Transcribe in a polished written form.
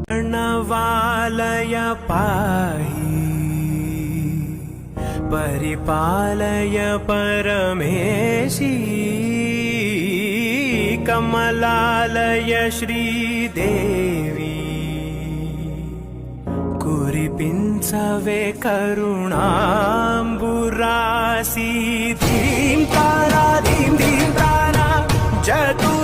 प्रणवालय पाहि परिपालय परमेशी कमलालय श्रीदेवी कुरिपिंचवे करुणांबुरासी धीं तारा धीं धीं तारा जतु